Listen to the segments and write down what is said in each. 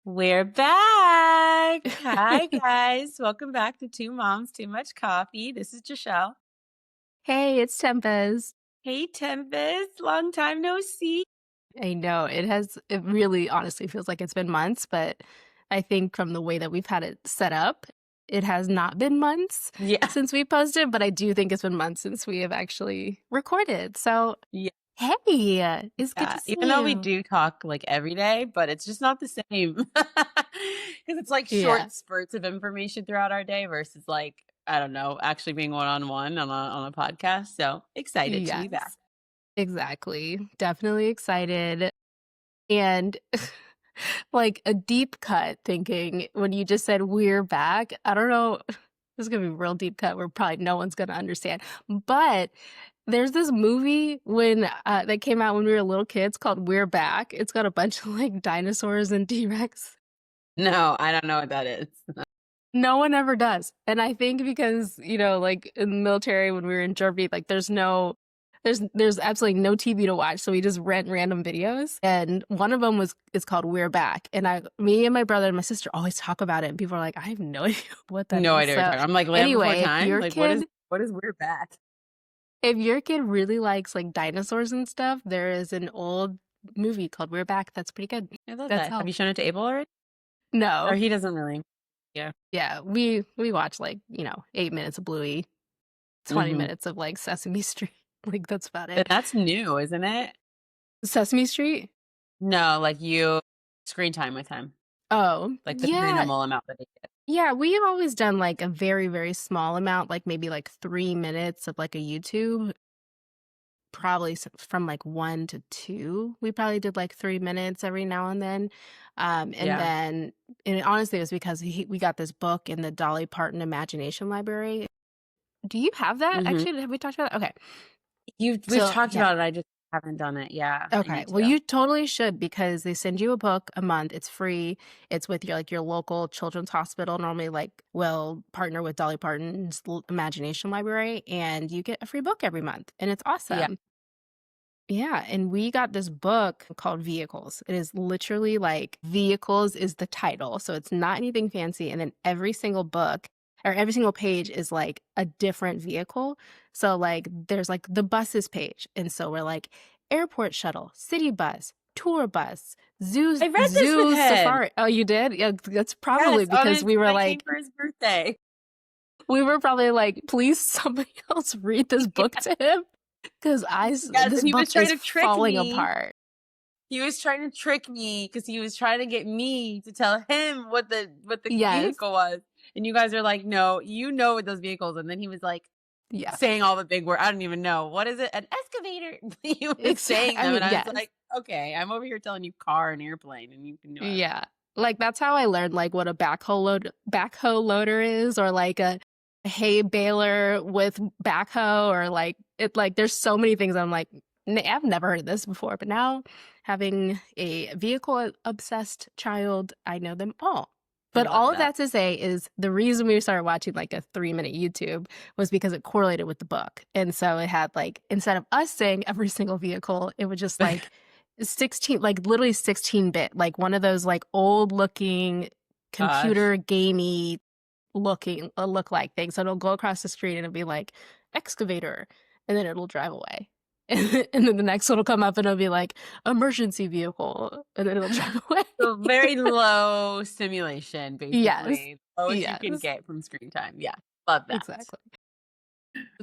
We're back. Hi, guys. Welcome back to Two Moms, Too Much Coffee. This is Jashelle. Hey, it's Tempest. Hey, Tempest. Long time no see. I know it really honestly feels like it's been months, but I think from the way that we've had it set up, it has not been months Yeah. since we posted, but I do think it's been months since we have actually recorded. So, Yeah. hey, it's good to Even see though we you. do talk like every day, but it's just not the same. Because it's like Yeah. short spurts of information throughout our day versus like, I don't know, actually being one-on-one on a podcast. So excited to be back. Yes, exactly. Definitely excited. And like a deep cut thinking when you just said we're back. I don't know. This is gonna be a real deep cut where probably no one's gonna understand. But there's this movie that came out when we were little kids called We're Back. It's got a bunch of like dinosaurs and T-Rex. No, I don't know what that is. No one ever does. And I think because, like in the military when we were in Germany, like there's absolutely no TV to watch, so we just rent random videos. And one of them is called We're Back. And me and my brother and my sister always talk about it, and people are like, I have no idea what that No is. idea what you're So talking. I'm like Land Before anyway, Time. Like what is We're Back? if your kid really likes like dinosaurs and stuff, there is an old movie called We're Back that's pretty good. I love That's that. Have all. you shown it to Abel already? Or No. he doesn't really. Yeah. Yeah, we watch like, 8 minutes of Bluey, 20 Hmm. minutes of like Sesame Street. Like that's about And it. that's new, isn't it? Sesame Street? No, like you screen time with him. Oh, Like the yeah. minimal amount that he gets. Yeah, we have always done like a very, very small amount, like maybe like 3 minutes of like a YouTube, probably from like 1 to 2. We probably did like 3 minutes every now and then. And Yeah. then, and honestly, it was because we got this book in the Dolly Parton Imagination Library. Do you have that? Hmm. Actually, have we talked about that? Okay. We've So, talked yeah. about it. I just haven't done it. Yeah, I Okay. need Well, to. you totally should because they send you a book a month. It's free. It's with your local children's hospital. Normally, like, will partner with Dolly Parton's Imagination Library, and you get a free book every month, and it's Yeah. awesome. Yeah, and we got this book called Vehicles. It is literally like Vehicles is the title. So it's not anything fancy. And then every single book or every single page is like a different vehicle. So like there's like the buses page. And so we're like airport shuttle, city bus, tour bus, I read this with zoo him. safari. Oh, you did? Yeah, that's probably Yes, because we when were I came like, for his birthday. we were probably like, please somebody else read this book to him. Because Yes, this and he was book trying is to trick falling me. apart. He was trying to trick me because he was trying to get me to tell him what the Yes. vehicle was. And you guys are like, no, you know what those vehicles. And then he was like Yeah. saying all the big words. I don't even know. What is it? An excavator. He was saying I them, and mean, I was yes. like, okay, I'm over here telling you car and airplane, and you can know it. Yeah. Like that's how I learned like what a backhoe loader is, or like a hay baler with backhoe, or like there's so many things I'm like, I've never heard of this before, but now having a vehicle obsessed child, I know them all. I But love all of that. that to say is the reason we started watching like a 3 minute YouTube was because it correlated with the book. And so it had like, instead of us saying every single vehicle, it would just like 16, like literally 16-bit, like one of those like old looking Gosh. computer gamey look like things. So it'll go across the street and it'll be like excavator, and then it'll drive away. And then the next one will come up and it'll be like emergency vehicle, and then it'll drive away. So very low stimulation, Yes. basically. Lowest you can Yes. get from screen time. Yeah. Love that. Exactly.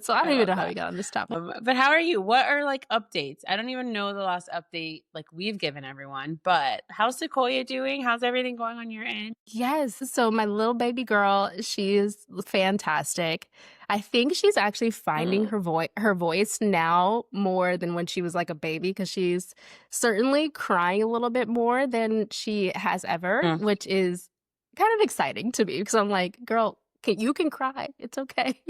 So I I don't even love know how we that. got on this topic. But how are you? What are like updates? I don't even know the last update like we've given everyone, but how's Sequoia doing? How's everything going on your end? Yes. So my little baby girl, she's fantastic. I think she's actually finding Mm. her voice now more than when she was like a baby, because she's certainly crying a little bit more than she has ever, Mm. which is kind of exciting to me because I'm like, girl, you can cry. It's okay.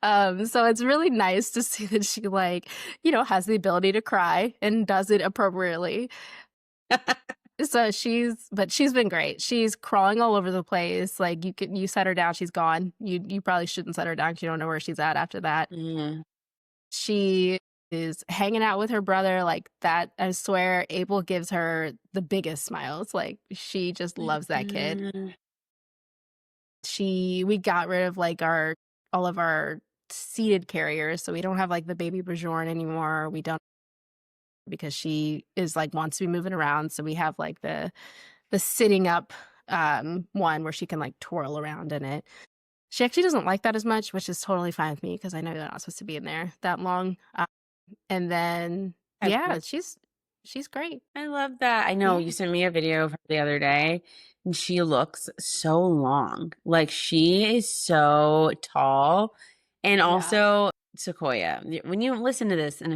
So it's really nice to see that she like, has the ability to cry and does it appropriately. So she's been great. She's crawling all over the place. Like you set her down, she's gone. You probably shouldn't set her down because you don't know where she's at after that. Mm. She is hanging out with her brother like that. I swear Abel gives her the biggest smiles. Like she just loves that kid. Mhm. We got rid of like our all of our seated carriers, so we don't have like the baby Bajorn anymore. We don't because she is like wants to be moving around, so we have like the sitting up one where she can like twirl around in it. She actually doesn't like that as much, which is totally fine with me because I know they're not supposed to be in there that long. And then I yeah, love she's great. I love that. I know you Yeah. sent me a video of her the other day, and she looks so long. Like she is so tall. And Yeah. also Sequoia. When you listen to this in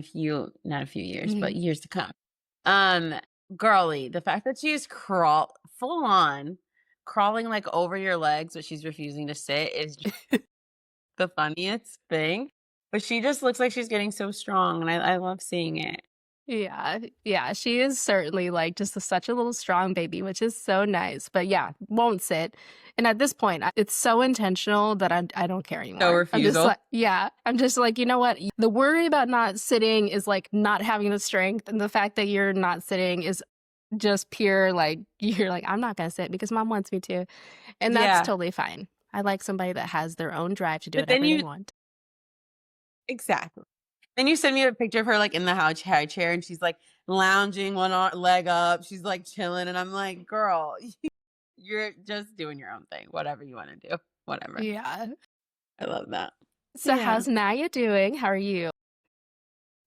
not a few years, but Mhm. years to come. Um, Girly, the fact that she's full on crawling like over your legs, but she's refusing to sit is just the funniest thing. But she just looks like she's getting so strong, and I love seeing it. Yeah, yeah, she is certainly, like, just such a little strong baby, which is so nice, but yeah, won't sit, and at this point, it's so intentional that I don't care No anymore. I'm just refusal. like yeah, I'm just like, "You know what? The worry about not sitting is, like, not having the strength, and the fact that you're not sitting is just pure, like, you're like, "I'm not gonna sit because mom wants me to," and that's Yeah. totally fine. I like somebody that has their own drive to do But then whatever they you want. exactly. Then you send me a picture of her, like, in the high chair, and she's, like, lounging leg up. She's, like, chilling, and I'm like, "Girl, you're just doing your own thing. Whatever you wanna do. Whatever." Yeah. I love that. So Yeah. how's Naya doing? How are you?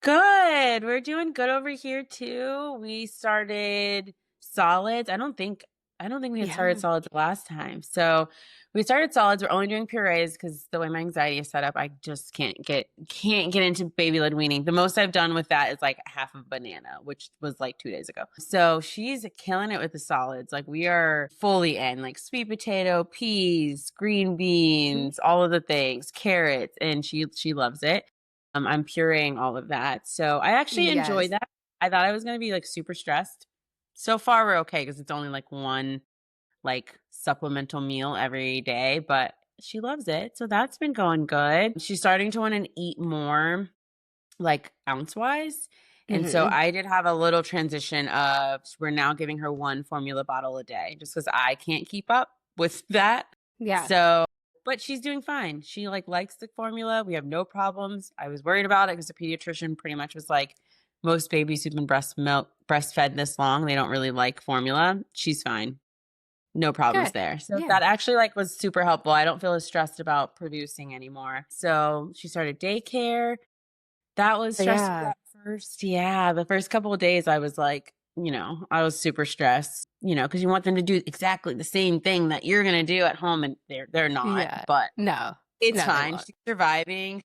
Good. We're doing good over here too. We started solids. I don't think we had started Yeah. solids last time. So we started solids. We're only doing purees because the way my anxiety is set up, I just can't get into baby led weaning. The most I've done with that is like half a banana, which was like 2 days ago. So she's killing it with the solids. Like we are fully in like sweet potato, peas, green Mhm. beans, all of the things, carrots, and she loves it. I'm pureeing all of that. So I actually enjoy Yes. that. I thought I was gonna be like super stressed. So far we're okay because it's only like one like supplemental meal every day, but she loves it. So that's been going good. She's starting to want to eat more like ounce wise. And so Mhm. I did have a little transition of we're now giving her one formula bottle a day just because I can't keep up with that. Yeah. So, but she's doing fine. She like likes the formula. We have no problems. I was worried about it because the pediatrician pretty much was like, most babies who've been breastfed this long, they don't really like formula. She's fine. No problems Good. there. So Yeah. that actually like was super helpful. I don't feel as stressed about producing anymore. So she started daycare. That was stressful Yeah. at first. Yeah, the first couple of days I was like, I was super stressed, because you want them to do exactly the same thing that you're gonna do at home, and they're not, Yeah. but No. it's No, they fine. won't. She's surviving.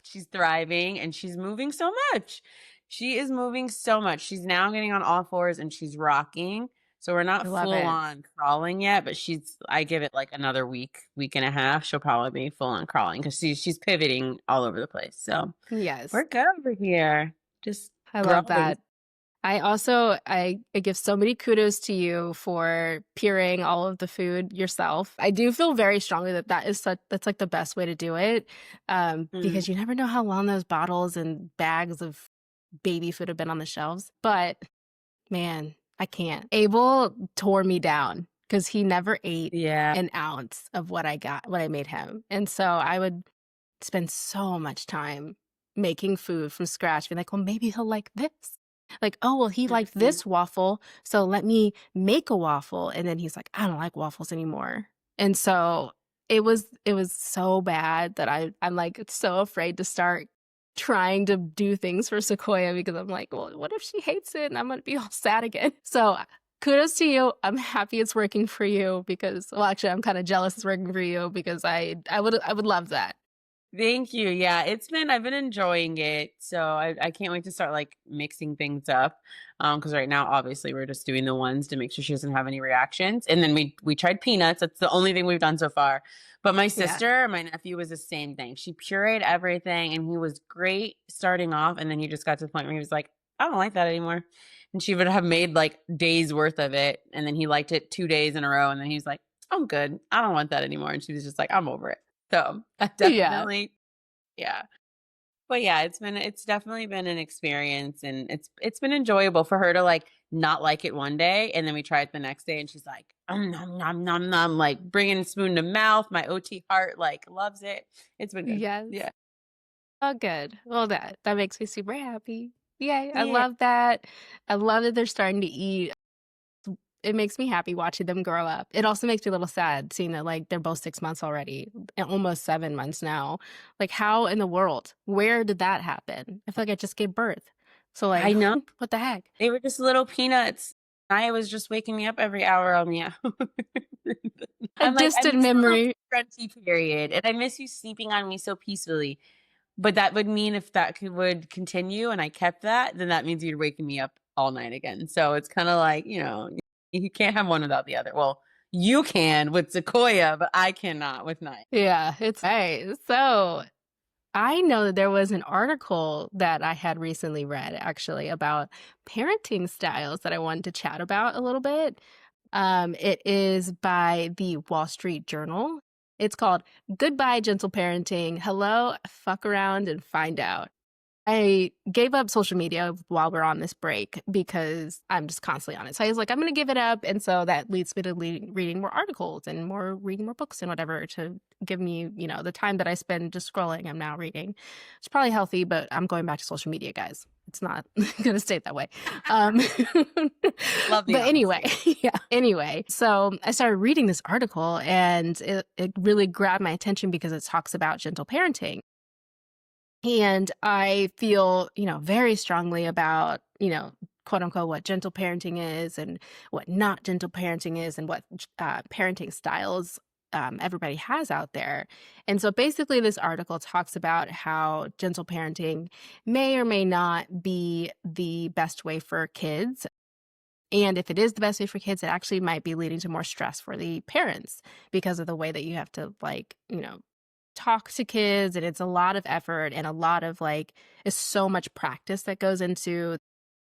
She's thriving and she's moving so much. She is moving so much. She's now getting on all fours and she's rocking. So we're I not love full it. on crawling yet, but I give it like another week and a half. She'll probably be full on crawling because she's pivoting all over the place. So Yes. we're good over here. Just I love growing. that. I give so many kudos to you for pureeing all of the food yourself. I do feel very strongly that that's like the best way to do it, Mm, because you never know how long those bottles and bags of baby food have been on the shelves. But man, I can't. Abel tore me down because he never ate yeah. an ounce of what I made him. And so I would spend so much time making food from scratch, being like, well, maybe he'll like this. Like, oh, well, he liked Mhm. this waffle, so let me make a waffle. And then he's like, I don't like waffles anymore. And so it was so bad that I'm like so afraid to start trying to do things for Sequoia because I'm like, well, what if she hates it and I'm gonna be all sad again? So kudos to you. I'm happy it's working for you because well actually I'm kind of jealous it's working for you because I would love that. Thank you. Yeah, I've been enjoying it. So I can't wait to start like mixing things up. Because right now obviously we're just doing the ones to make sure she doesn't have any reactions. And then we tried peanuts. That's the only thing we've done so far. But Yeah. my nephew was the same thing. She pureed everything and he was great starting off. And then he just got to the point where he was like, I don't like that anymore. And she would have made like days worth of it. And then he liked it 2 days in a row. And then he's like, I'm good. I don't want that anymore. And she was just like, I'm over it. So I Yeah. definitely, yeah. But yeah, it's definitely been an experience, and it's been enjoyable for her to, like, not like it one day, and then we try it the next day, and she's like, nom, nom, nom, nom," like, bringing spoon to mouth. My OT heart, like, loves it. It's been good. Yes. Yeah. Oh, good. Well, that makes me super happy. Yay, I Yeah. love that. I love that they're starting to eat. It makes me happy watching them grow up. It also makes me a little sad seeing that, like, they're both 6 months already, and almost 7 months now. Like, how in the world? Where did that happen? I feel like I just gave birth. So, like, I know. what the heck? They were just little peanuts. Naya was just waking me up every hour on the hour. A I'm like, "I distant miss the little memory. scrunchy period, and I miss you sleeping on me so peacefully." But that would mean if that would continue and I kept that, then that means you're waking me up all night again. So it's kinda like, you can't have one without the other. Well, you can with Sequoia, but I cannot with Naya. Yeah, it's right. So I know that there was an article that I had recently read actually about parenting styles that I wanted to chat about a little bit. It is by the Wall Street Journal. It's called Goodbye Gentle Parenting. Hello, fuck around and find out. I gave up social media while we're on this break because I'm just constantly on it. So I was like, I'm going to give it up. And so that leads me to reading more articles and more reading more books and whatever to give me, the time that I spend just scrolling, I'm now reading. It's probably healthy, but I'm going back to social media, guys. It's not going to stay that way. Um, Love the but anyway, honesty. yeah. Anyway, so I started reading this article and it really grabbed my attention because it talks about gentle parenting. And I feel, very strongly about, quote unquote, what gentle parenting is and what not gentle parenting is and what parenting styles everybody has out there. And so basically, this article talks about how gentle parenting may or may not be the best way for kids. And if it is the best way for kids, it actually might be leading to more stress for the parents because of the way that you have to, like, talk to kids, and it's a lot of effort and a lot of like it's so much practice that goes into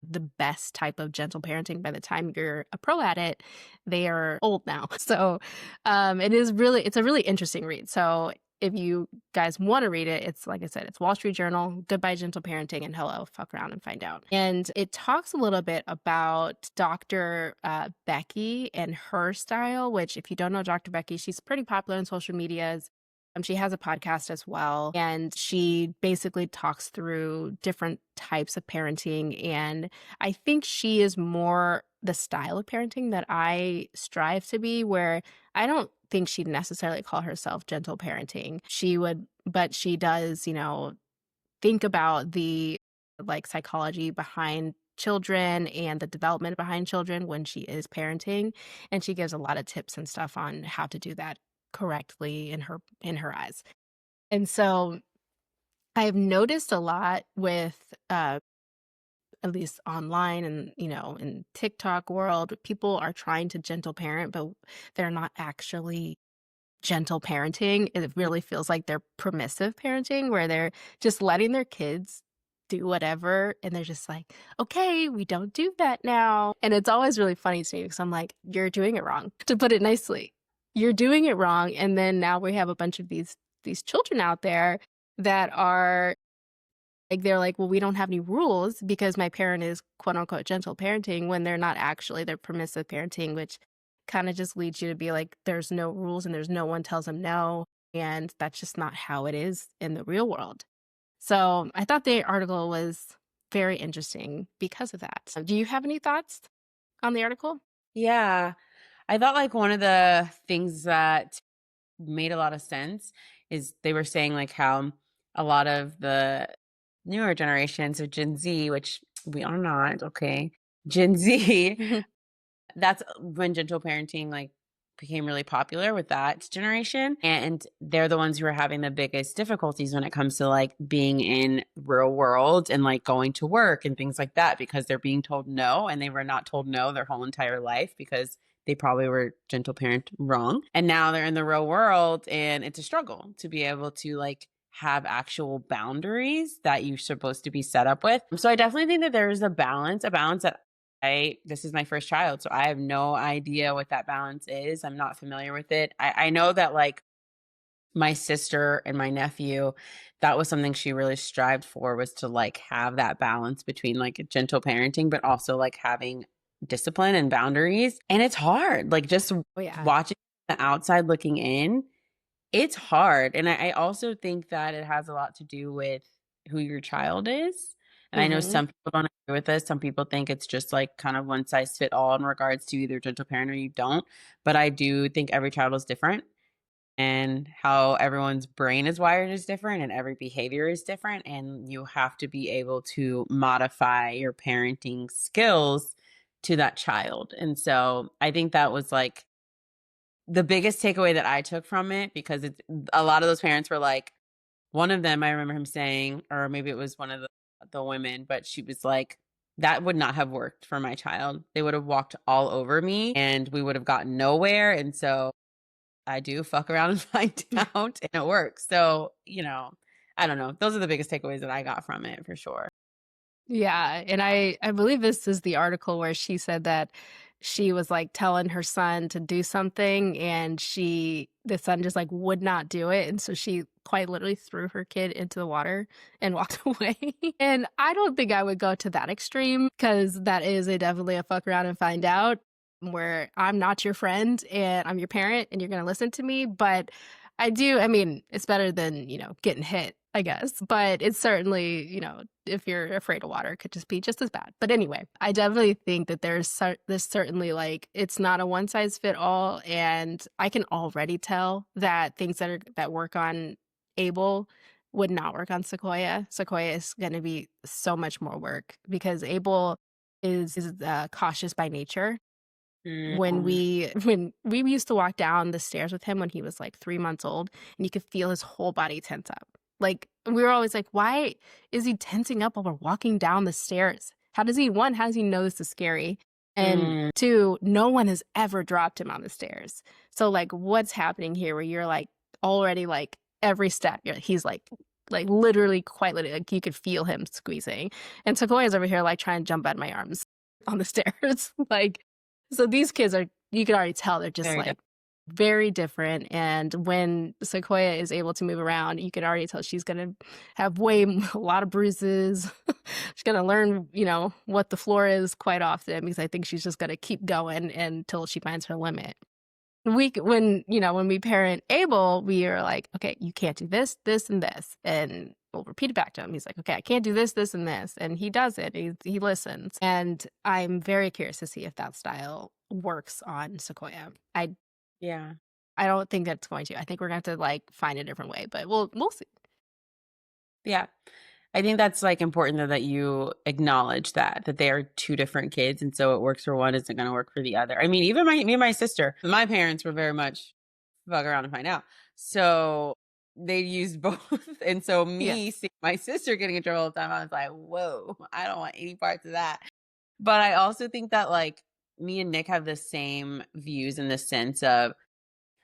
the best type of gentle parenting. By the time you're a pro at it, they are old now. So it's a really interesting read. So if you guys want to read it, it's like I said, it's Wall Street Journal, Goodbye Gentle Parenting, and hello, fuck around and find out. And it talks a little bit about Dr. Becky and her style, which if you don't know Dr. Becky, she's pretty popular on social medias. She has a podcast as well, and she basically talks through different types of parenting. And I think she is more the style of parenting that I strive to be, where I don't think she'd necessarily call herself gentle parenting. She would, but she does, think about the like psychology behind children and the development behind children when she is parenting, and she gives a lot of tips and stuff on how to do that correctly in her eyes. And so I've noticed a lot with at least online and in TikTok world, people are trying to gentle parent, but they're not actually gentle parenting. It really feels like they're permissive parenting where they're just letting their kids do whatever and they're just like, okay, we don't do that now. And it's always really funny to me because I'm like, you're doing it wrong, to put it nicely. You're doing it wrong. And then now we have a bunch of these children out there that are like, they're like, well, we don't have any rules because my parent is quote unquote gentle parenting when they're not actually, they're permissive parenting, which kind of just leads you to be like, there's no rules and there's no one tells them no. And that's just not how it is in the real world. So I thought the article was very interesting because of that. Do you have any thoughts on the article? Yeah. I thought, like, one of the things that made a lot of sense is they were saying, like, how a lot of the newer generations of Gen Z, which we are not, okay? Gen Z, that's when gentle parenting, like, became really popular with that generation, and they're the ones who are having the biggest difficulties when it comes to, like, being in real world and, like, going to work and things like that because they're being told no, and they were not told no their whole entire life because they probably were gentle parent wrong, and now they're in the real world, and it's a struggle to be able to, like, have actual boundaries that you're supposed to be set up with. So I definitely think that there's a balance that this is my first child, so I have no idea what that balance is. I'm not familiar with it. I know that, like, my sister and my nephew, that was something she really strived for, was to, like, have that balance between, like, gentle parenting, but also, like, having discipline and boundaries, and it's hard, like, just Oh, yeah. watching the outside looking in, it's hard, and I also think that it has a lot to do with who your child is, and I know Mhm. some people don't agree with this, some people think it's just, like, kind of one size fit all in regards to either gentle parent or you don't, but I do think every child is different, and how everyone's brain is wired is different and every behavior is different, and you have to be able to modify your parenting skills to that child. And so I think that was like the biggest takeaway that I took from it, because it's a lot of those parents were like, one of them I remember him saying, or maybe it was one of the women, but she was like, that would not have worked for my child. They would have walked all over me and we would have gotten nowhere. And so I do fuck around and find out, and it works. So, I don't know. Those are the biggest takeaways that I got from it for sure. Yeah, and I believe this is the article where she said that she was, like, telling her son to do something, and the son just, like, would not do it, and so she quite literally threw her kid into the water and walked away, and I don't think I would go to that extreme because that is definitely a fuck around and find out, where I'm not your friend, and I'm your parent, and you're gonna listen to me, but I mean, it's better than, getting hit, I guess, but it's certainly, if you're afraid of water, it could just be just as bad. But anyway, I definitely think that there's certainly, like, it's not a one size fit all, and I can already tell that things that work on Abel would not work on Sequoia. Sequoia is gonna be so much more work because Abel is cautious by nature. Mm, When we used to walk down the stairs with him when he was, like, 3 months old, and you could feel his whole body tense up. Like, we were always like, "Why is he tensing up while we're walking down the stairs? How does he know this is scary? And mm, 2, no one has ever dropped him on the stairs. So, like, what's happening here where you're, like, already, like, every step, he's, literally, quite literally, like, you could feel him squeezing. And Sequoia's over here, like, trying to jump out of my arms on the stairs, like, so these kids are you can already tell they're just, very like, different. very different, and when Sequoia is able to move around, you can already tell she's gonna have a lot of bruises. She's gonna learn, what the floor is quite often because I think she's just gonna keep going until she finds her limit. When we parent Abel, we are like, "Okay, you can't do this, this, and this," and we'll repeat it back to him. He's like, "Okay, I can't do this, this, and this," and he does it. He listens, and I'm very curious to see if that style works on Sequoia. Yeah. I don't think that's going to. I think we're gonna have to, like, find a different way, but we'll see. Yeah. I think that's, like, important though that you acknowledge that they are 2 different kids, and so what works for one isn't gonna work for the other. I mean, even me and my sister, my parents were very much fuck around and find out. So, they used both, and so me Yes. seeing my sister getting in trouble all the time, I was like, "Whoa, I don't want any parts of that." But I also think that, like, me and Nick have the same views in the sense of,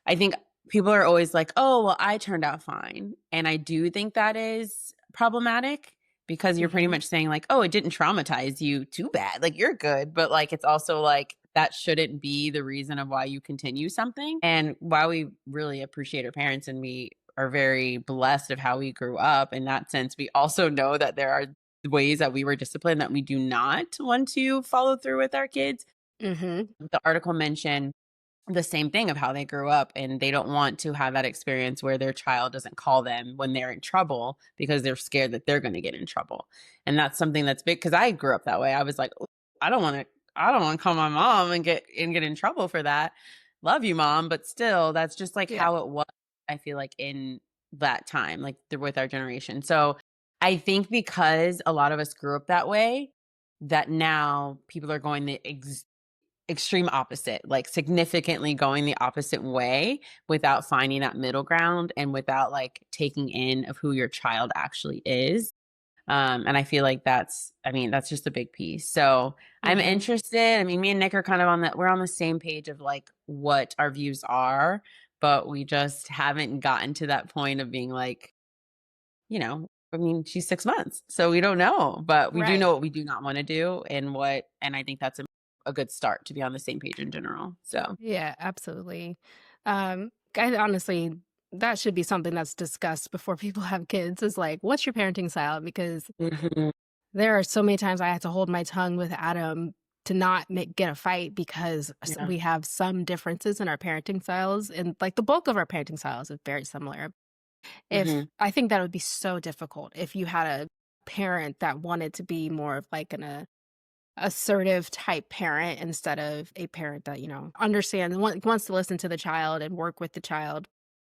I think people are always like, "Oh, well, I turned out fine." And I do think that is problematic because you're pretty Mhm. much saying like, "Oh, it didn't traumatize you too bad. Like, you're good." But, like, it's also like that shouldn't be the reason of why you continue something. And while we really appreciate our parents and we are very blessed of how we grew up in that sense, we also know that there are ways that we were disciplined that we do not want to follow through with our kids. Mhm. The article mentioned the same thing of how they grew up, and they don't want to have that experience where their child doesn't call them when they're in trouble because they're scared that they're going to get in trouble. And that's something that's big because I grew up that way. I was like, "Ooh, I don't want to call my mom and get in trouble for that. Love you, mom, but still that's just like Yeah. how it was, I feel like in that time, like with our generation. So I think because a lot of us grew up that way, that now people are going the extreme opposite, like significantly going the opposite way without finding that middle ground and without like taking in of who your child actually is. And I feel like that's just a big piece. So I'm Mhm. interested. I mean, me and Nick are kind of we're on the same page of like what our views are, but we just haven't gotten to that point of being like, I mean, she's 6 months, so we don't know, but we do Right. know what we do not wanna do and I think that's a good start to be on the same page in general, so Yeah, absolutely. I honestly that should be something that's discussed before people have kids is like, what's your parenting style? Because Mhm. there are so many times I had to hold my tongue with Adam to not get a fight because Yeah. we have some differences in our parenting styles, and like the bulk of our parenting styles is very similar. If Mhm. I think that would be so difficult if you had a parent that wanted to be more of like an assertive type parent instead of a parent that, understands, wants to listen to the child and work with the child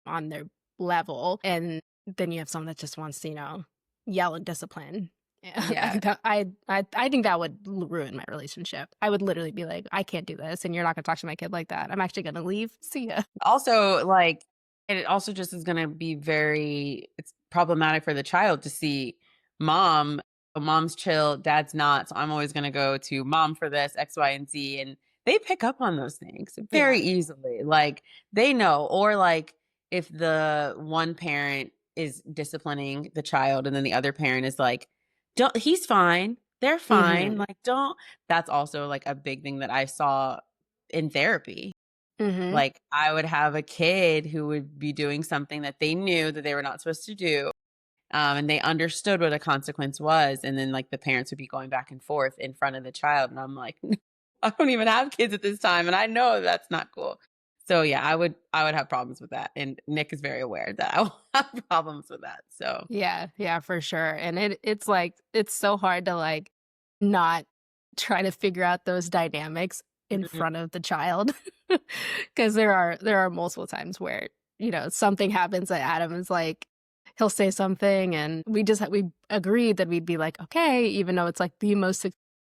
on their level. And then you have someone that just wants to, yell and discipline. Yeah, I Yeah. think that I think that would ruin my relationship. I would literally be like, I can't do this, and you're not gonna talk to my kid like that. I'm actually gonna leave. See ya. Also, like, it also just is gonna be it's problematic for the child to see mom, mom's chill, dad's not, so I'm always gonna go to mom for this, X, Y, and Z, and they pick up on those things very Yeah. easily. Like, they know, or like if the one parent is disciplining the child and then the other parent is like, "Don't he's fine. They're fine." Mhm. Like, don't that's also like a big thing that I saw in therapy. Mhm. Like, I would have a kid who would be doing something that they knew that they were not supposed to do, and they understood what a consequence was, and then, like, the parents would be going back and forth in front of the child, and I'm like, I don't even have kids at this time, and I know that's not cool." So, yeah, I would have problems with that, and Nick is very aware that I will have problems with that, so Yeah, yeah, for sure. And it's like it's so hard to like not try to figure out those dynamics in Mhm, front of the child. Cuz there are multiple times where, something happens that Adam is like he'll say something and we agreed that we'd be like, "Okay," even though it's like the most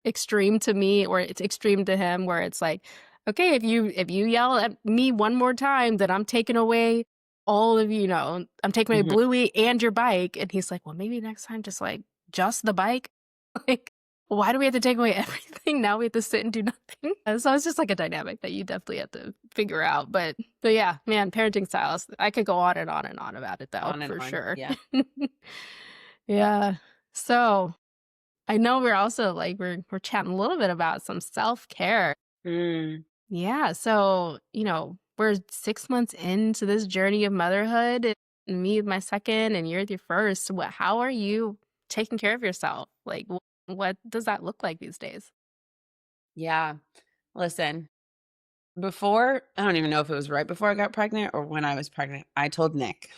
extreme to me or it's extreme to him where it's like, "Okay, if you yell at me one more time, then I'm taking away all of I'm taking my mhm. Bluey and your bike." And he's like, well, maybe next time just the bike. Like, why do we have to take away everything? Now we have to sit and do nothing. So it's just like a dynamic that you definitely have to figure out. But yeah, man, parenting styles. I could go on and on and on about it though, On and for on, sure. yeah. Yeah. So I know we're also like we're chatting a little bit about some self-care. Mm. Yeah. So, we're 6 months into this journey of motherhood. And me with my second, and you're with your first. How are you taking care of yourself? Like, what does that look like these days? Yeah. Listen, before I don't even know if it was right before I got pregnant or when I was pregnant, I told Nick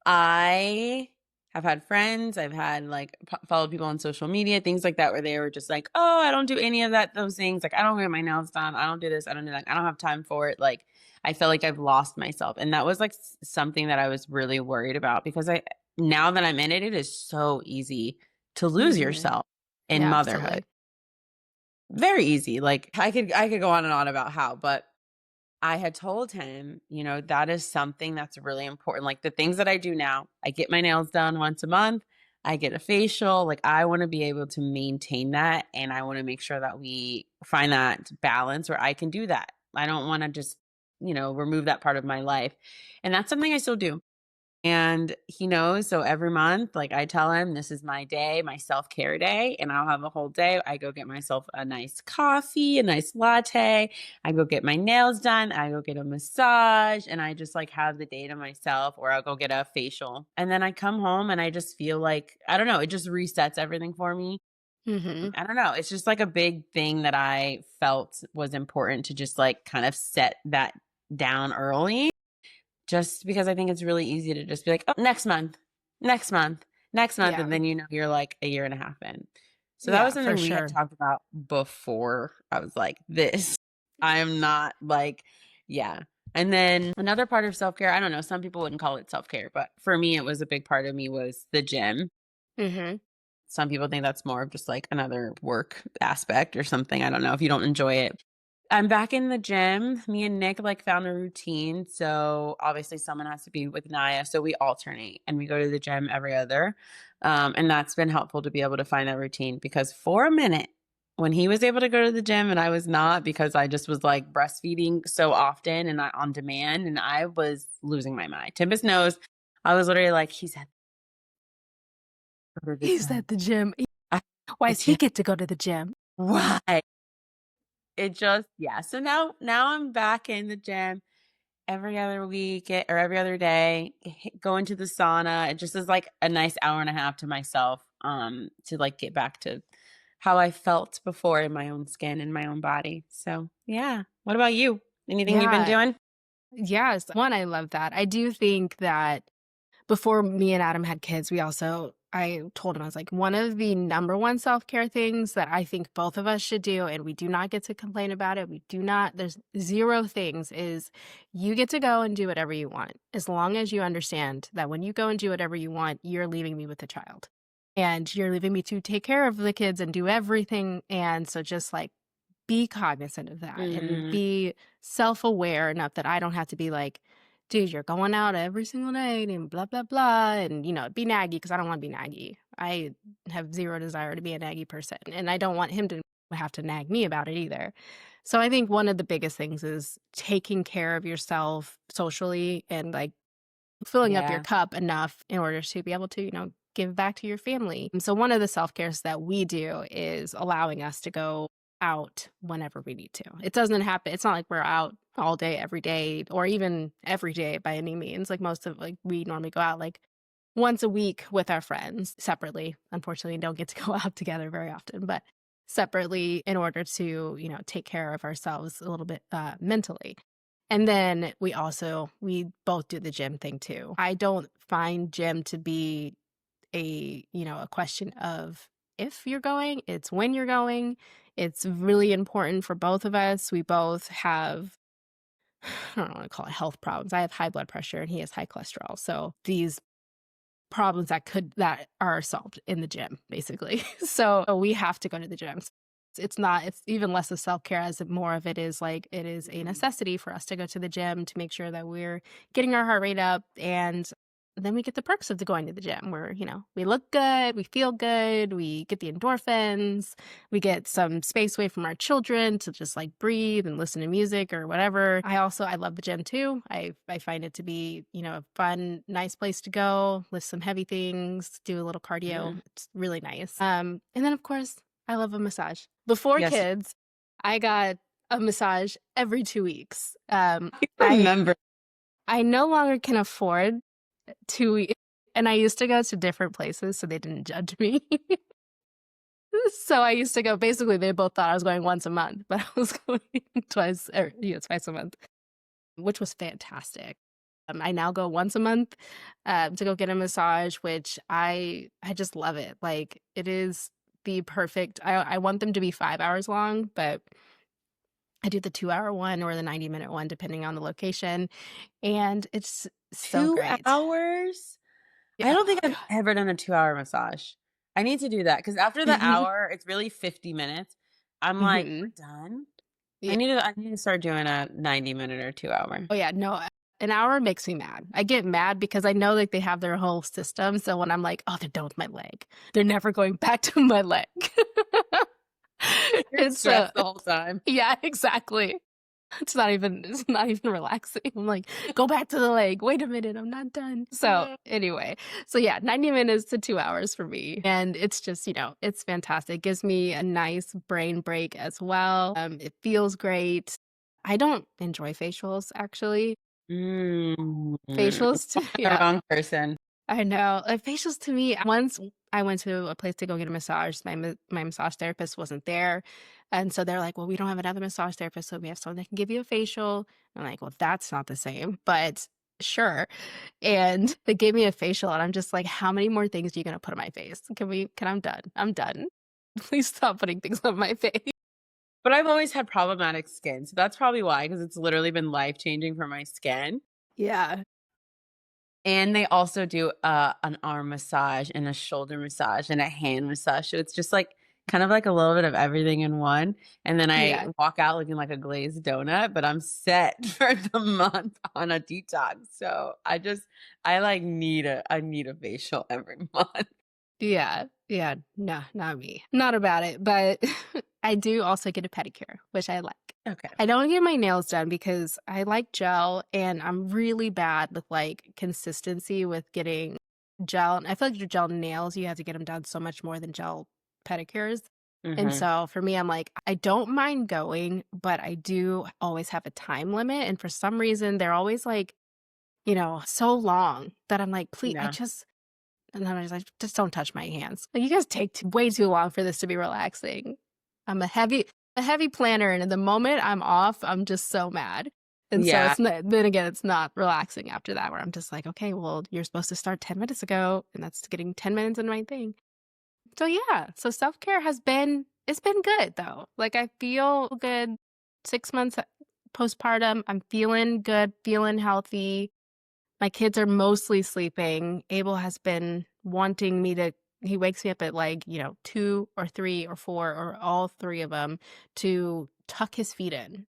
I have had friends, I've had, like, followed people on social media, things like that, where they were just like, "Oh, I don't do any of those things, like, I don't get my nails done, I don't do this, I don't do that, I don't have time for it," like, I feel like I've lost myself, and that was, like, something that I was really worried about because I now that I'm in it, it is so easy to lose Hmm. yourself in Yeah, motherhood. absolutely. Very easy, like, I could go on and on about how, but I had told him, that is something that's really important. Like the things that I do now, I get my nails done once a month, I get a facial. Like I want to be able to maintain that. And I want to make sure that we find that balance where I can do that. I don't want to just, remove that part of my life. And that's something I still do. And he knows, so every month, like, I tell him, "This is my day, my self-care day," and I'll have a whole day. I go get myself a nice coffee, a nice latte, I go get my nails done, I go get a massage, and I just, like, have the day to myself, or I'll go get a facial. And then I come home and I just feel like I don't know, it just resets everything for me. Hmm. I don't know, it's just, like, a big thing that I felt was important to just, like, kind of set that down early. Just because I think it's really easy to just be like, "Oh, next month, next month, next month," Yeah. and then, you're like a year and a half in. So that was Yeah, for something we had sure. talked about before. I was like, "This, I am not like." Yeah. And then another part of self-care, I don't know, some people wouldn't call it self-care, but for me, it was a big part of me was the gym. Hmm. Some people think that's more of just like another work aspect or something. I don't know if you don't enjoy it. I'm back in the gym. Me and Nick like found a routine. So obviously someone has to be with Naya. So we alternate and we go to the gym every other. And that's been helpful to be able to find that routine because for a minute, when he was able to go to the gym and I was not because I just was like breastfeeding so often and on demand and I was losing my mind. Tempest knows I was literally like, he's at the He's gym. at the gym. I Why the does he gym. get to go to the gym? Why? It just yeah. So now I'm back in the gym every other week or every other day, go into the sauna. It just is like a nice hour and a half to myself, to like get back to how I felt before in my own skin and my own body. So yeah. What about you? Anything you've been Yeah. doing? Yes. One, I love that. I do think that before me and Adam had kids, I told him, I was like, one of the number one self care things that I think both of us should do, and we do not get to complain about it. We do not, there's zero things, is you get to go and do whatever you want. As long as you understand that when you go and do whatever you want, you're leaving me with a child and you're leaving me to take care of the kids and do everything. And so just like, be cognizant of that and Mhm. be self-aware enough that I don't have to be like, dude, you're going out every single night and blah, blah, blah. And, be naggy because I don't want to be naggy. I have zero desire to be a naggy person. And I don't want him to have to nag me about it either. So I think one of the biggest things is taking care of yourself socially and like filling up your Yeah. cup enough in order to be able to, give back to your family. And so one of the self-cares that we do is allowing us to go out whenever we need to. It doesn't happen. It's not like we're out all day every day or even every day by any means. Like most of like we normally go out like once a week with our friends separately. Unfortunately, don't get to go out together very often, but separately in order to, take care of ourselves a little bit mentally. And then we both do the gym thing too. I don't find gym to be a question of if you're going, it's when you're going. It's really important for both of us. We both have, I don't want to call it health problems. I have high blood pressure and he has high cholesterol. So these problems that are solved in the gym, basically. So we have to go to the gym. It's even less of self-care as more of it is like it is a Mhm. necessity for us to go to the gym to make sure that we're getting our heart rate up and then we get the perks of the going to the gym where, we look good, we feel good, we get the endorphins, we get some space away from our children to just like breathe and listen to music or whatever. I love the gym too. I find it to be, a fun, nice place to go, lift some heavy things, do a little cardio. Mhm. It's really nice. And then of course, I love a massage. Before Yes. kids, I got a massage every 2 weeks. I I remember. I no longer can afford 2 weeks, and I used to go to different places so they didn't judge me. So I used to go basically, they both thought I was going once a month, but I was going twice a month, which was fantastic. I now go once a month, to go get a massage, which I just love it. Like, it is the perfect I want them to be 5 hours long, but I do the 2-hour one or the 90-minute one depending on the location, and it's so 2 great. hours? I Yeah, don't oh think I've god. ever done a 2-hour massage. I need to do that because after the hour, it's really 50 minutes. I'm like, "We're Mhm. done?" Yeah. I need to start doing a 90-minute or 2-hour. Oh, yeah, no, an hour makes me mad. I get mad because I know, like, they have their whole system, so when I'm like, "Oh, they're done with my leg. They're never going back to my leg." You're It's, stressed the whole time. yeah, exactly. It's not even relaxing. I'm like, "Go back to the leg. Wait a minute, I'm not done." So, Yeah. anyway, so yeah, 90 minutes to 2 hours for me, and it's just, it's fantastic. It gives me a nice brain break as well. It feels great. I don't enjoy facials, actually. Mm. Facials to The yeah, wrong person. I know. Like, facials to me once I went to a place to go get a massage, my massage therapist wasn't there, and so they're like, "Well, we don't have another massage therapist, so we have someone that can give you a facial." I'm like, "Well, that's not the same, but sure." And they gave me a facial, and I'm just like, "How many more things are you gonna put on my face? I'm done. I'm done. Please stop putting things on my face." But I've always had problematic skin, so that's probably why, because it's literally been life-changing for my skin. Yeah. And they also do, an arm massage and a shoulder massage and a hand massage, so it's just, like, kind of like a little bit of everything in one, and then I Yeah. walk out looking like a glazed donut, but I'm set for the month on a detox, so I I need a facial every month. Yeah. Yeah. No, not me. Not about it, but I do also get a pedicure, which I like. Okay. I don't get my nails done because I like gel and I'm really bad with like consistency with getting gel. And I feel like your gel nails, you have to get them done so much more than gel pedicures. And Hmm. so for me, I'm like, I don't mind going, but I do always have a time limit. And for some reason, they're always like, so long that I'm like, please, Yeah. and then I was like, just don't touch my hands. Like, you guys take way too long for this to be relaxing. I'm a heavy planner. And in the moment I'm off, I'm just so mad. And so Yeah. it's not, then again, it's not relaxing after that, where I'm just like, okay, well, you're supposed to start 10 minutes ago. And that's getting 10 minutes in my thing. So yeah, so self-care it's been good though. Like I feel good 6 months postpartum. I'm feeling good, feeling healthy. My kids are mostly sleeping. Abel has been wanting me to he wakes me up at like, 2 or 3 or 4 or all 3 of them to tuck his feet in.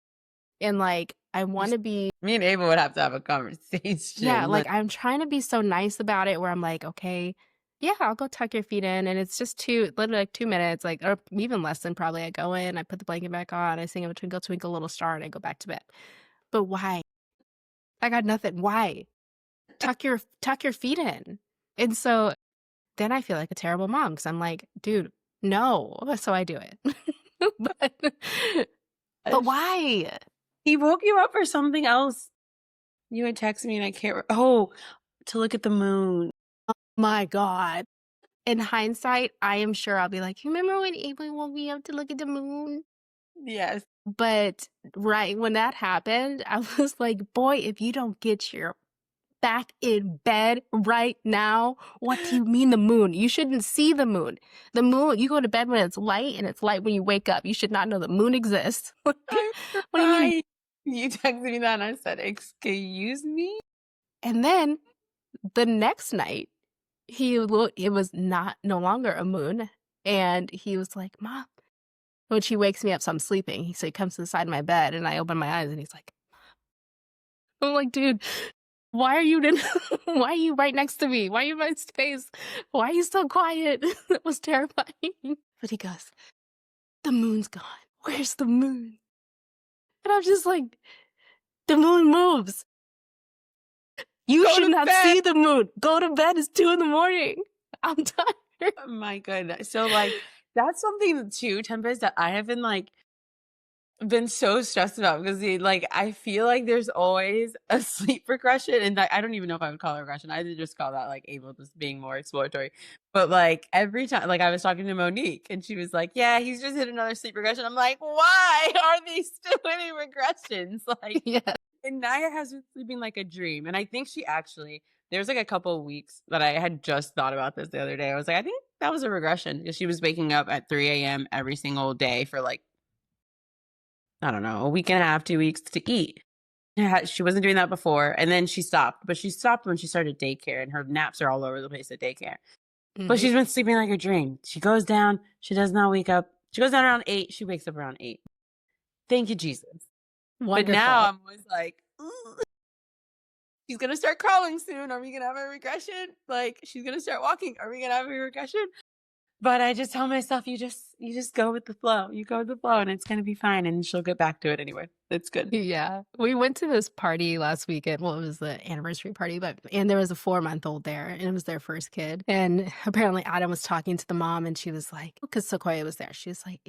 And like I want to be Me and Abel would have to have a Yeah, conversation. like, I'm trying to be so nice about it where I'm like, "Okay, yeah, I'll go tuck your feet in," and it's just literally, like, 2 minutes, like, or even less than probably. I go in, I put the blanket back on, I sing a Twinkle Twinkle Little Star, and I go back to bed. But why? I got nothing. Why? Tuck your feet in. And so then I feel like a terrible mom because 'cause I'm like, "Dude, no." So I do it. But but Gosh. why? He woke you up for something else. You had texted me and I can't. Oh, to look at the moon. My god. In hindsight, I am sure I'll be like, "Remember when Abel woke me up to look at the moon?" Yes. But right when that happened, I was like, "Boy, if you don't get your back in bed right now, what do you mean the moon? You shouldn't see the moon. The moon, you go to bed when it's light and it's light when you wake up. You should not know the moon exists." What I do you mean? cried. You texted me that and I said, "Excuse me?" And then the next night, it was not no longer a moon, and he was like, "Mom," when she wakes me up, so I'm sleeping. So he comes to the side of my bed and I open my eyes and he's like, I'm like, dude, why are you in, why are you right next to me? Why are you in my space? Why are you so quiet? That was terrifying. But he goes, the moon's gone. Where's the moon? And I'm just like, the moon moves. You Go should to not bed. see the moon. Go to bed. It's 2 in the morning. I'm tired. Oh my goodness. So like that's something too, Tempest, that I have been so stressed about because like I feel like there's always a sleep regression, and I don't even know if I would call it regression. I would just call that like Abel just being more exploratory. But like every time, like I was talking to Monique and she was like, "Yeah, he's just hit another sleep regression." I'm like, "Why are they still hitting regressions?" Like, Yeah. and Naya has been sleeping like a dream, and I think she actually. There's like a couple of weeks that I had just thought about this the other day. I was like, I think that was a regression because she was waking up at 3 a.m. every single day for like I don't know, a week and a half, 2 weeks to eat. Yeah, she wasn't doing that before, and then she stopped, but she stopped when she started daycare, and her naps are all over the place at daycare. But Mhm. she's been sleeping like a dream. She goes down, she does not wake up. She goes down around 8, she wakes up around 8. Thank you, Jesus. But now Wonderful. I'm always like, "Ooh, she's gonna start crawling soon. Are we gonna have a regression? Like, she's gonna start walking. Are we gonna have a regression?" But I just tell myself, you just go with the flow. You go with the flow, and it's gonna be fine, and she'll get back to it anyway. It's good. Yeah. We went to this party last weekend. Well, it was the anniversary party, and there was a 4-month-old there, and it was their first kid. And apparently Adam was talking to the mom and she was like, because Sequoia was there, she's like,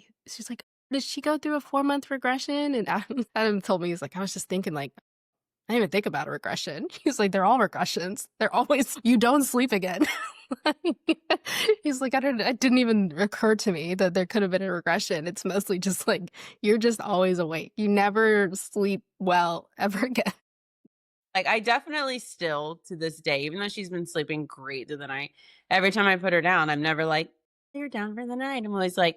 did she go through a 4-month regression? And Adam told me, he's like, I was just thinking like, I didn't even think about a regression. He's like, they're all regressions. They're always, you don't sleep again. He's like, it didn't even occur to me that there could have been a regression. It's mostly just like, you're just always awake. You never sleep well ever again. Like, I definitely still, to this day, even though she's been sleeping great through the night, every time I put her down, I'm never like, "You're down for the night." I'm always like,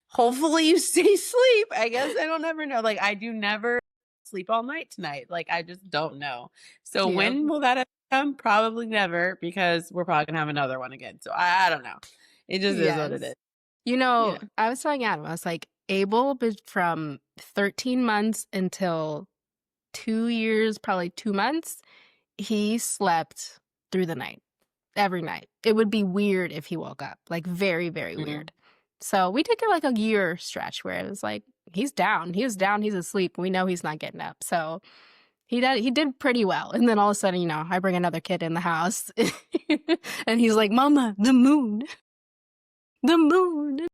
"Hopefully you stay asleep." I guess I don't ever know. Like, I do never sleep all night tonight. Like, I just don't know. So Yep. when will that ever come? Probably never, because we're probably gonna have another one again. So I don't know. It just is what it Yes. is. You know. I was telling Adam, I was like, Abel, but from 13 months until 2 years, probably 2 months, he slept through the night. Every night. It would be weird if he woke up, like very, very Mhm. weird. So we did get like a year stretch where it was like, he's down, he was down, he's asleep. We know he's not getting up. So he did pretty well. And then all of a sudden, I bring another kid in the house and he's like, Mama, the moon, the moon.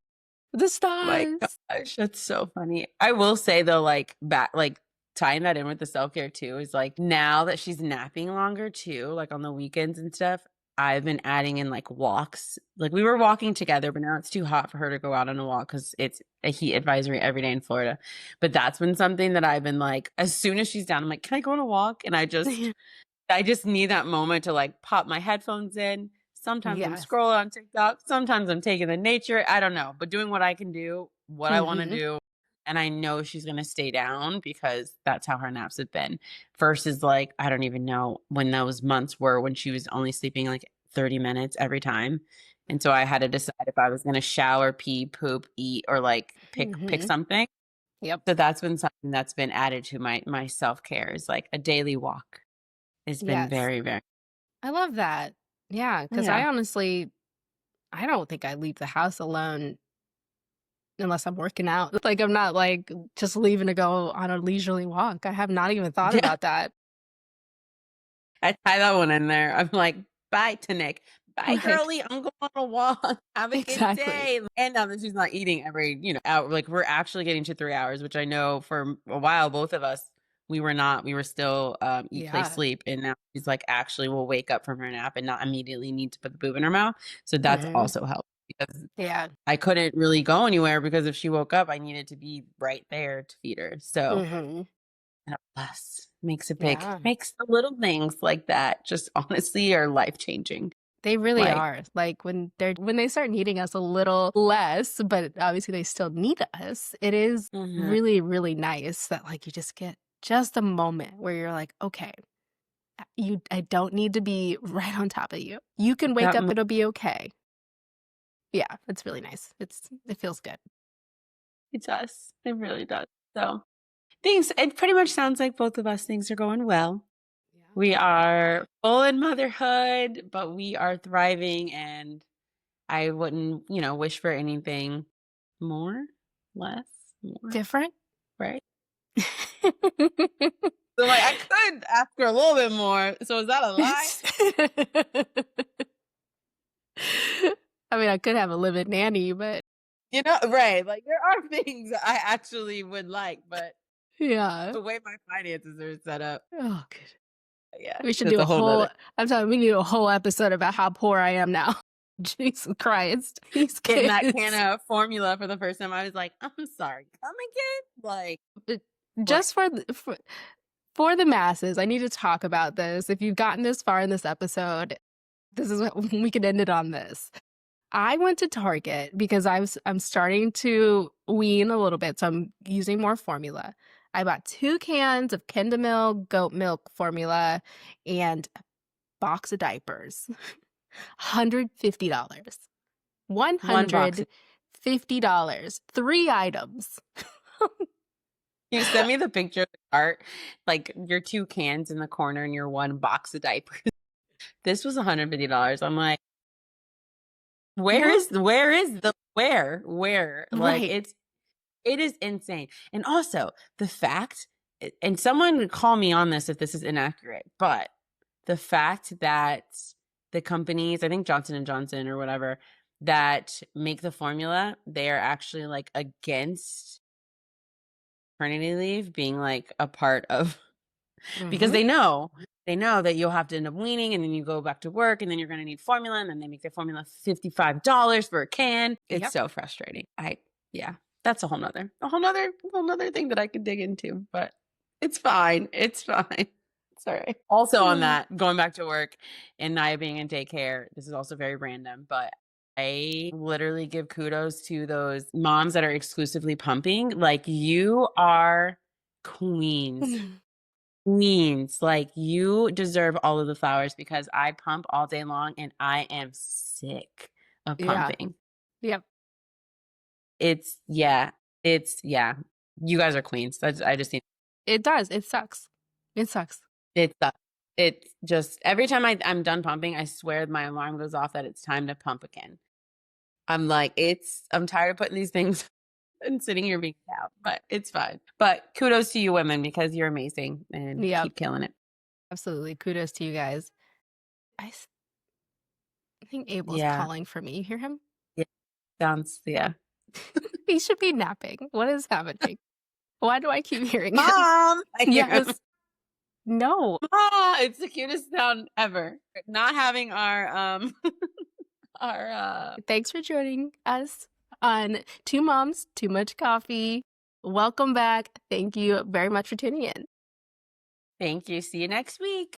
The My stars. gosh, that's so funny. I will say though, like back, like tying that in with the self-care too is like now that she's napping longer too, like on the weekends and stuff, I've been adding in like walks. Like we were walking together, but now it's too hot for her to go out on a walk because it's a heat advisory every day in Florida. But that's been something that I've been like, as soon as she's down, I'm like, can I go on a walk? And I just need that moment to like pop my headphones in. Sometimes I'm Yes. scrolling on TikTok. Sometimes I'm taking the nature. I don't know, but doing what I can do, what I want to Mhm. do. And I know she's going to stay down because that's how her naps have been. Versus like, I don't even know when those months were when she was only sleeping like 30 minutes every time. And so I had to decide if I was going to shower, pee, poop, eat, or like pick Mhm. something. Yep. So that's been something that's been added to my self-care is like a daily walk. It's been Yes. very, very I love that. Yeah, because yeah. I don't think I leave the house alone unless I'm working out. Like, I'm not, like, just leaving to go on a leisurely walk. I have not even thought Yeah. about that. I tie that one in there. I'm like, bye to Nick. Bye, Right. girly. I'm going on a walk. Have a good Exactly. day. And now that she's not eating every, hour, like we're actually getting to 3 hours, which I know for a while, both of us, we were not. We were still eat, play, Yeah. sleep. And now she's like, actually will wake up from her nap and not immediately need to put the boob in her mouth. So that's Mhm. also helped because Yeah. I couldn't really go anywhere because if she woke up, I needed to be right there to feed her. So Mhm. and a plus makes a big Yeah. makes the little things like that just honestly are life-changing. They really Like are. Like, when they start needing us a little less, but obviously they still need us, it is mhm, really, really nice that, like, you just get just a moment where you're like, "Okay, I don't need to be right on top of you. You can wake that up, mo it'll be okay." Yeah, it's really nice. It feels good. it does. It really does. So, things it pretty much sounds like both of us things are going well. Yeah. We are full in motherhood, but we are thriving, and I wouldn't, wish for anything more, less, more, Different? right? So, like, I could ask for a little bit more. So is that a lie? I mean, I could have a live-in nanny, but Right, like, there are things that I actually would like, but yeah. the way my finances are set up, Oh, good. yeah, We should that's do a a whole whole nother I'm telling we need a whole episode about how poor I am now. Jesus Christ. These getting that can kids. of formula for the first time, I was like, "I'm sorry, come again?" Like, But what? just for the masses, I need to talk about this. If you've gotten this far in this episode, this is what we could end it on this. I went to Target because I'm starting to wean a little bit, so I'm using more formula. I bought 2 cans of Kendamil goat milk formula and a box of diapers. $150. 1 box. $150. 3 items. You send me the picture of the cart, like, your 2 cans in the corner and your 1 box of diapers. This was $150. I'm like, Yeah, where is the where? Where? Like, right. it is insane. And also, the fact and someone would call me on this if this is inaccurate, but the fact that the companies, I think Johnson& and Johnson or whatever, that make the formula, they are actually, like, against maternity leave being, like, a part of because Mhm. they know that you'll have to end up weaning, and then you go back to work, and then you're gonna need formula, and then they make their formula $55 for a can. It's Yep. so frustrating. Yeah, that's a whole nother thing that I could dig into, but it's fine. It's fine. It's all right. Also on Mm. that, going back to work and Naya being in daycare, this is also very random, but I literally give kudos to those moms that are exclusively pumping. Like, you are queens. Queens, like, you deserve all of the flowers because I pump all day long and I am sick of Yeah. pumping. Yep. It's yeah, yeah. You guys are queens. I just need It does. It sucks. It sucks. it sucks. It's just every time I'm done pumping, I swear my alarm goes off that it's time to pump again. I'm like, I'm tired of putting these things and sitting here being out, but it's fine. But kudos to you women because you're amazing and Yep. keep killing it. Absolutely. Kudos to you guys. I think Abel's Yeah. calling for me. You hear him? Yeah. Sounds yeah. He should be napping. What is happening? Why do I keep hearing him? Mom! I hear him. Yes. No. It's the cutest sound ever. Not having our our Thanks for joining us on Two Moms, Too Much Coffee. Welcome back. Thank you very much for tuning in. thank you. See you next week.